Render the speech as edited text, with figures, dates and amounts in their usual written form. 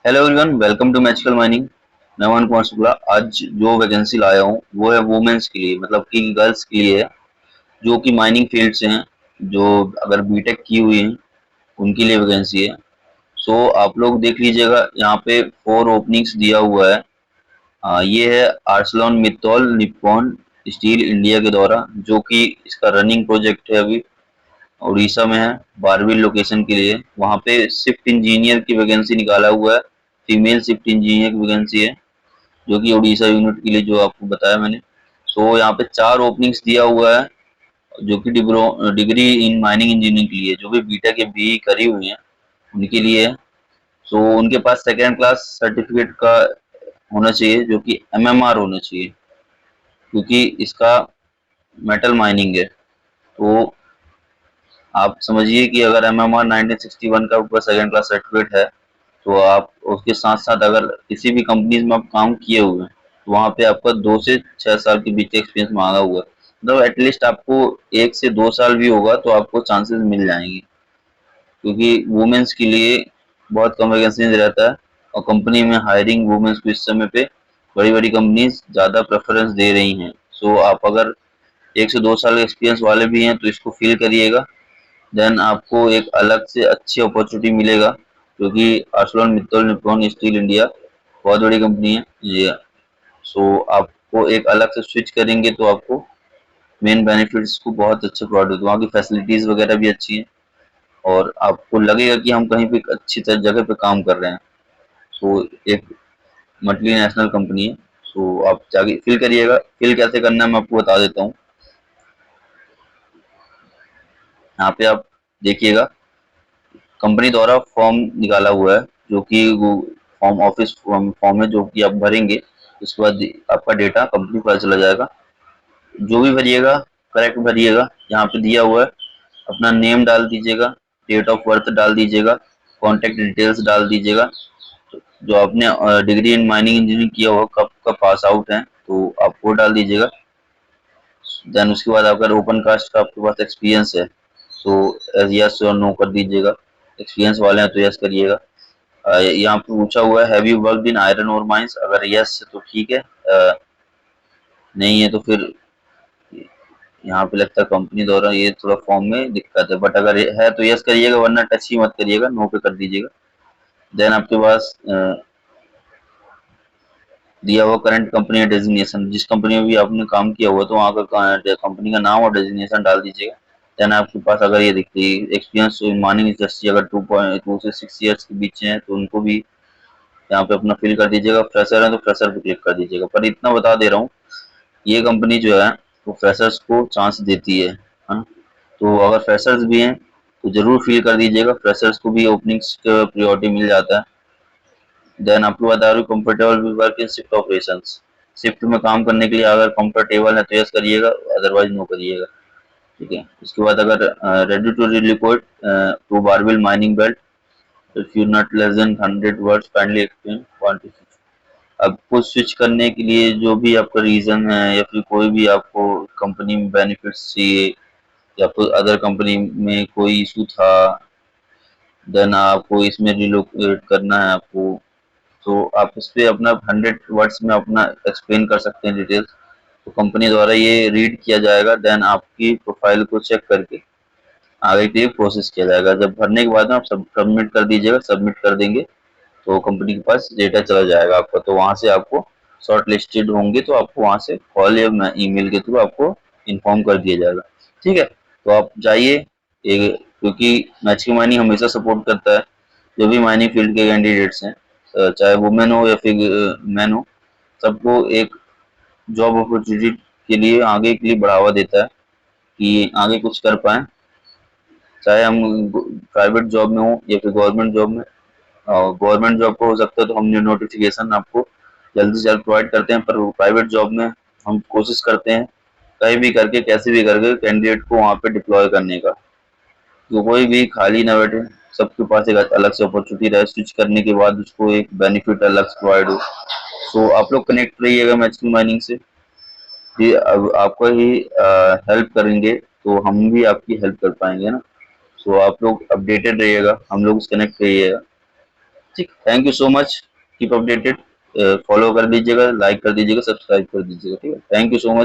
Hello everyone, welcome to magical mining. मैं वन कुमार शुक्ला। आज जो वैकेंसी लाया हूँ वो है वुमेन्स के लिए, मतलब कि गर्ल्स के लिए है, जो कि माइनिंग फील्ड से हैं, जो अगर बीटेक की हुई हैं उनके लिए वैकेंसी है। सो आप लोग देख लीजिएगा, यहाँ पे 4 ओपनिंग्स दिया हुआ है। ये है आर्सलॉन मित्तल निप्पॉन स्टील इंडिया के द्वारा, जो कि इसका रनिंग प्रोजेक्ट है, अभी उड़ीसा में है, बारहवीं लोकेशन के लिए। वहाँ पे शिफ्ट इंजीनियर की वैकेंसी निकाला हुआ है, फीमेल शिफ्ट इंजीनियर की वैकेंसी है, जो कि उड़ीसा यूनिट के लिए जो आपको बताया मैंने। सो यहाँ पे 4 ओपनिंग्स दिया हुआ है, जो कि डिग्री इन माइनिंग इंजीनियरिंग के लिए, जो भी बीटेक या बीई करी हुई है उनके लिए है। सो उनके पास सेकेंड क्लास सर्टिफिकेट का होना चाहिए, जो कि एमएमआर होना चाहिए, क्योंकि इसका मेटल माइनिंग है। तो आप समझिए कि अगर एमएमआर 1961 का ऊपर सेकेंड क्लास सर्टिफिकेट है, तो आप उसके साथ साथ अगर किसी भी कंपनीज में आप काम किए हुए हैं तो वहाँ पे आपका 2 से 6 साल के बीच एक्सपीरियंस मांगा हुआ है। मतलब एटलीस्ट आपको 1 से 2 साल भी होगा तो आपको चांसेस मिल जाएंगे, क्योंकि वुमेन्स के लिए बहुत कम वैकेंसीज रहता है, और कंपनी में हायरिंग वुमेन्स को इस समय पे बड़ी बड़ी कंपनीज ज़्यादा प्रेफरेंस दे रही हैं। सो आप अगर 1 से 2 साल एक्सपीरियंस वाले भी हैं तो इसको फिल करिएगा। देन आपको एक अलग से अच्छी अपॉर्चुनिटी मिलेगा, क्योंकि आर्सलॉन मित्तल निप्पॉन स्टील इंडिया बहुत बड़ी कंपनी है ये। सो आपको एक अलग से स्विच करेंगे तो आपको मेन बेनिफिट्स को बहुत अच्छे प्रोवाइड, वहाँ की फैसिलिटीज़ वगैरह भी अच्छी हैं, और आपको लगेगा कि हम कहीं पे अच्छी जगह पे काम कर रहे हैं। सो एक मल्टीनेशनल कंपनी है। सो आप जाके फिल करिएगा। फिल कैसे करना है मैं आपको बता देता हूँ। यहाँ पे आप देखिएगा, कंपनी द्वारा फॉर्म निकाला हुआ है, जो कि वो फॉर्म ऑफिस फॉर्म है, जो कि आप भरेंगे। उसके बाद आपका डेटा कंपनी पर चला जाएगा। जो भी भरिएगा करेक्ट भरिएगा। यहाँ पे दिया हुआ है, अपना नेम डाल दीजिएगा, डेट ऑफ बर्थ डाल दीजिएगा, कॉन्टेक्ट डिटेल्स डाल दीजिएगा। जो आपने डिग्री इन माइनिंग इंजीनियरिंग किया हुआ, कब का पास आउट है तो आप वो डाल दीजिएगा। देन उसके बाद अगर ओपन कास्ट का आपके पास एक्सपीरियंस है तो यस और नो कर दीजिएगा। एक्सपीरियंस वाले हैं तो यस करिएगा। यहाँ पे पूछा हुआ है have you worked in iron और माइंस, अगर यस है तो ठीक है, नहीं है तो फिर यहाँ पे लगता है कंपनी द्वारा ये थोड़ा फॉर्म में दिक्कत है, बट अगर है तो यस करिएगा, वरना टच ही मत करिएगा, नो पे कर दीजिएगा। देन आपके पास दिया हुआ करंट कंपनी डेजिग्नेशन, जिस कंपनी में भी आपने काम किया हुआ तो वहाँ का कंपनी का नाम और डेजिग्नेशन डाल दीजिएगा। देन आपके पास अगर ये दिखती एक्सपीरियंस इन माइनिंग इंडस्ट्री अगर 2.2 से 6 ईयर्स के बीच है तो उनको भी यहाँ पे अपना फिल कर दीजिएगा। फ्रेशर है तो फ्रेशर पे क्लिक कर दीजिएगा। पर इतना बता दे रहा हूँ, ये कंपनी जो है वो फ्रेशर्स को चांस देती है, हाँ? तो अगर फ्रेशर्स भी हैं तो जरूर फिल कर दीजिएगा, फ्रेशर्स को भी ओपनिंग्स का प्रायोरिटी मिल जाता है। देन आपके बाद are you comfortable with work in shift operations, shift में काम करने के लिए अगर कंफर्टेबल है तो यस करिएगा, अदरवाइज नो करिएगा। ठीक है। उसके बाद अगर ready to relocate to Barbil mining belt, if you not less than 100 words kindly explain want to switch. आपको स्विच करने के लिए जो भी आपका रीजन है, या फिर कोई भी आपको कंपनी में बेनिफिट्स चाहिए, या फिर अदर कंपनी में कोई इशू था, देन आपको इसमें रिलोकेट करना है आपको, तो आप इस पे अपना 100 वर्ड्स में अपना एक्सप्लेन कर सकते हैं डिटेल्स। तो कंपनी द्वारा ये रीड किया जाएगा, देन आपकी प्रोफाइल को चेक करके आगे के लिए प्रोसेस किया जाएगा। जब भरने के बाद में आप सब सबमिट कर दीजिएगा, सबमिट कर देंगे तो कंपनी के पास डेटा चला जाएगा आपका, तो वहाँ से आपको शॉर्ट लिस्टेड होंगे तो आपको वहाँ से कॉल या ईमेल के थ्रू आपको इन्फॉर्म कर दिया जाएगा। ठीक है। तो आप जाइए, क्योंकि मैच की माइनिंग हमेशा सपोर्ट करता है जो भी माइनिंग फील्ड के कैंडिडेट्स हैं, चाहे वुमेन हो या फिर मैन हो, सबको एक जॉब अपॉर्चुनिटी के लिए आगे के लिए बढ़ावा देता है कि आगे कुछ कर पाए, चाहे हम प्राइवेट जॉब में हो या फिर गवर्नमेंट जॉब में। गवर्नमेंट जॉब को हो सकता है तो हम नोटिफिकेशन आपको जल्दी से जल्द प्रोवाइड करते हैं, पर प्राइवेट जॉब में हम कोशिश करते हैं कहीं भी करके कैसे भी करके कैंडिडेट को वहाँ पे डिप्लॉय करने का, तो कोई भी खाली ना बैठे, सबके पास एक अलग से अपॉर्चुनिटी रहे, स्विच करने के बाद उसको एक बेनिफिट अलग से प्रोवाइड हो। सो आप लोग कनेक्ट रहिएगा मैचिंग माइनिंग से, ये अब आपको ही हेल्प करेंगे तो हम भी आपकी हेल्प कर पाएंगे ना। सो आप लोग अपडेटेड रहिएगा, हम लोग कनेक्ट रहिएगा। ठीक, thank you so much, keep updated, follow कर दीजिएगा, लाइक कर दीजिएगा, सब्सक्राइब कर दीजिएगा, ठीक है, थैंक यू सो मच।